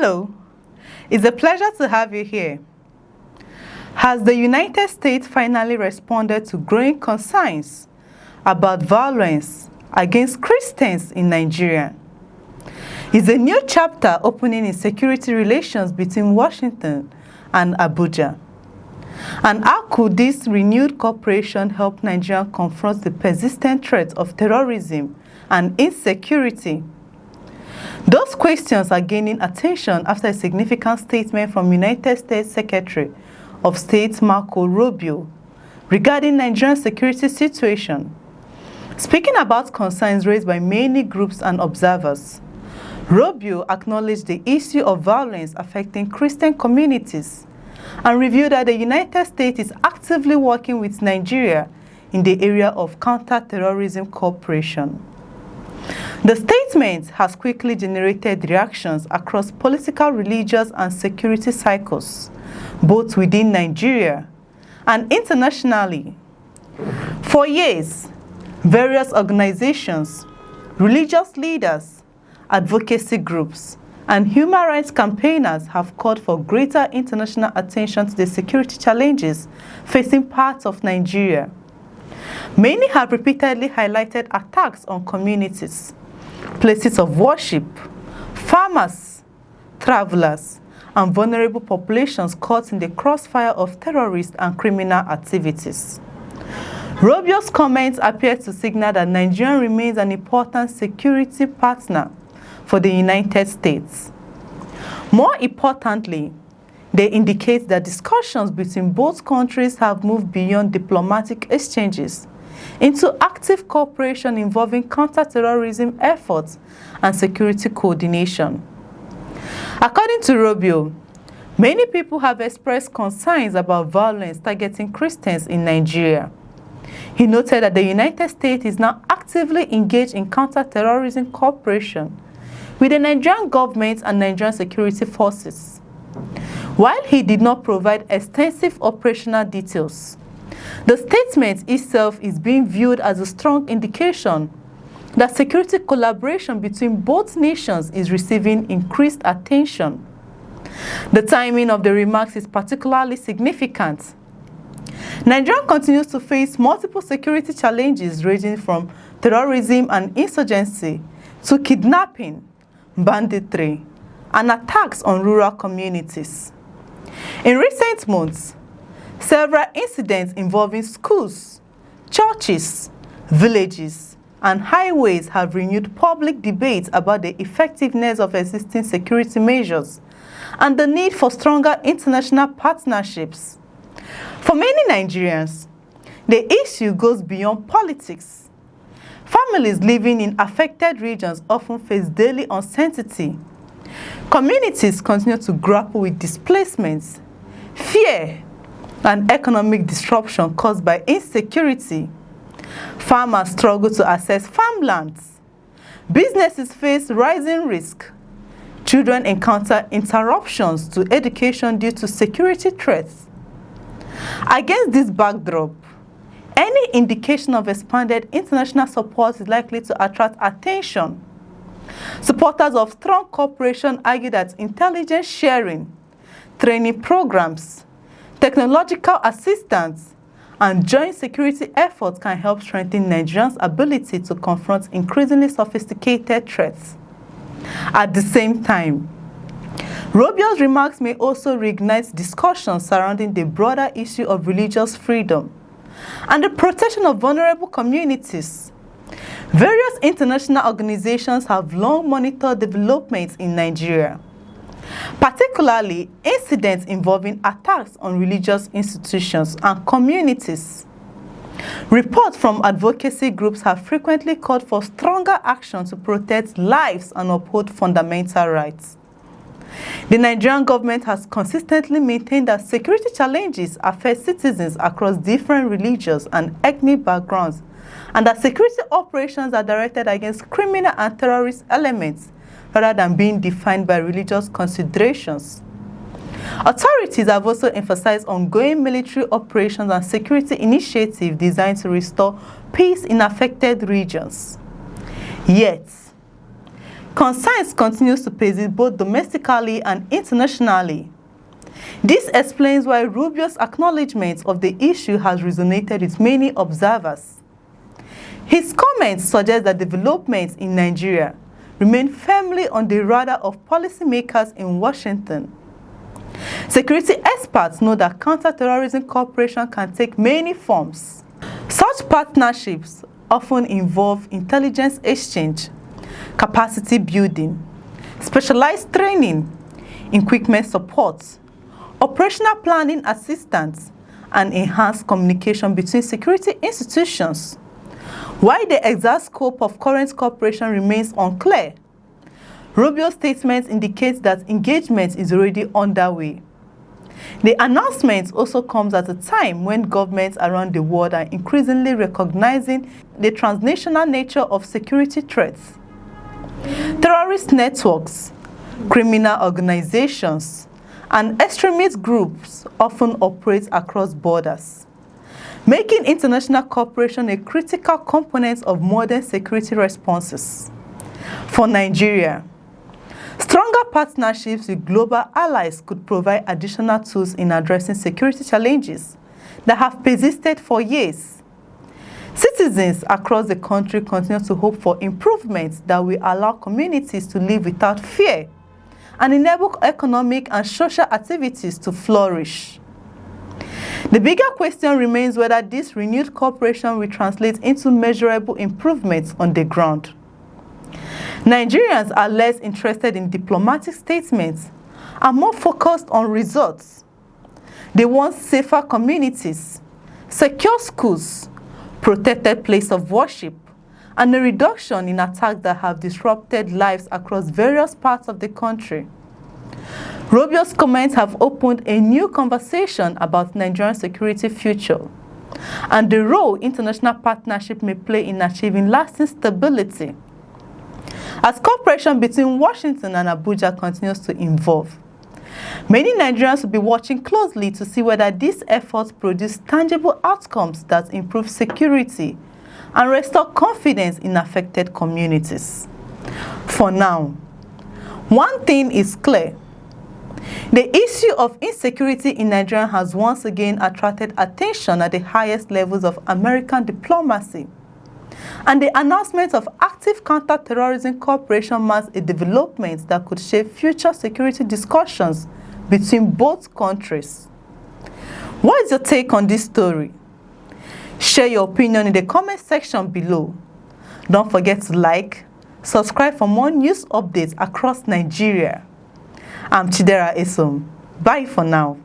Hello, it's a pleasure to have you here. Has the United States finally responded to growing concerns about violence against Christians in Nigeria? Is a new chapter opening in security relations between Washington and Abuja? And how could this renewed cooperation help Nigeria confront the persistent threat of terrorism and insecurity? Those questions are gaining attention after a significant statement from United States Secretary of State Marco Rubio regarding Nigeria's security situation. Speaking about concerns raised by many groups and observers, Rubio acknowledged the issue of violence affecting Christian communities and revealed that the United States is actively working with Nigeria in the area of counter-terrorism cooperation. The statement has quickly generated reactions across political, religious, and security cycles, both within Nigeria and internationally. For years, various organizations, religious leaders, advocacy groups, and human rights campaigners have called for greater international attention to the security challenges facing parts of Nigeria. Many have repeatedly highlighted attacks on communities, places of worship, farmers, travelers, and vulnerable populations caught in the crossfire of terrorist and criminal activities. Rubio's comments appear to signal that Nigeria remains an important security partner for the United States. More importantly, they indicate that discussions between both countries have moved beyond diplomatic exchanges into active cooperation involving counter-terrorism efforts and security coordination. According to Rubio, many people have expressed concerns about violence targeting Christians in Nigeria. He noted that the United States is now actively engaged in counter-terrorism cooperation with the Nigerian government and Nigerian security forces. While he did not provide extensive operational details, the statement itself is being viewed as a strong indication that security collaboration between both nations is receiving increased attention. The timing of the remarks is particularly significant. Nigeria continues to face multiple security challenges ranging from terrorism and insurgency to kidnapping, banditry, and attacks on rural communities. In recent months, several incidents involving schools, churches, villages, and highways have renewed public debate about the effectiveness of existing security measures and the need for stronger international partnerships. For many Nigerians, the issue goes beyond politics. Families living in affected regions often face daily uncertainty. Communities continue to grapple with displacements, fear, and economic disruption caused by insecurity. Farmers struggle to access farmlands. Businesses face rising risk. Children encounter interruptions to education due to security threats. Against this backdrop, any indication of expanded international support is likely to attract attention. Supporters of strong cooperation argue that intelligence sharing, training programs, technological assistance, and joint security efforts can help strengthen Nigeria's ability to confront increasingly sophisticated threats. At the same time, Rubio's remarks may also reignite discussions surrounding the broader issue of religious freedom and the protection of vulnerable communities. Various international organizations have long monitored developments in Nigeria, particularly incidents involving attacks on religious institutions and communities. Reports from advocacy groups have frequently called for stronger action to protect lives and uphold fundamental rights. The Nigerian government has consistently maintained that security challenges affect citizens across different religious and ethnic backgrounds, and that security operations are directed against criminal and terrorist elements rather than being defined by religious considerations. Authorities have also emphasized ongoing military operations and security initiatives designed to restore peace in affected regions. Yet, Concerns continues to persist both domestically and internationally. This explains why Rubio's acknowledgement of the issue has resonated with many observers. His comments suggest that developments in Nigeria remain firmly on the radar of policymakers in Washington. Security experts know that counter-terrorism cooperation can take many forms. Such partnerships often involve intelligence exchange, capacity building, specialized training, equipment support, operational planning assistance, and enhanced communication between security institutions. While the exact scope of current cooperation remains unclear, Rubio's statement indicates that engagement is already underway. The announcement also comes at a time when governments around the world are increasingly recognizing the transnational nature of security threats. Terrorist networks, criminal organizations, and extremist groups often operate across borders, making international cooperation a critical component of modern security responses. For Nigeria, stronger partnerships with global allies could provide additional tools in addressing security challenges that have persisted for years. Citizens across the country continue to hope for improvements that will allow communities to live without fear and enable economic and social activities to flourish. The bigger question remains whether this renewed cooperation will translate into measurable improvements on the ground. Nigerians are less interested in diplomatic statements and more focused on results. They want safer communities, secure schools, protected places of worship, and a reduction in attacks that have disrupted lives across various parts of the country. Rubio's comments have opened a new conversation about Nigerian security future and the role international partnership may play in achieving lasting stability. As cooperation between Washington and Abuja continues to evolve, many Nigerians will be watching closely to see whether these efforts produce tangible outcomes that improve security and restore confidence in affected communities. For now, one thing is clear. The issue of insecurity in Nigeria has once again attracted attention at the highest levels of American diplomacy, and the announcement of active counter-terrorism cooperation marks a development that could shape future security discussions between both countries. What is your take on this story? Share your opinion in the comment section below. Don't forget to like, subscribe for more news updates across Nigeria. I'm Chidera Esom. Bye for now.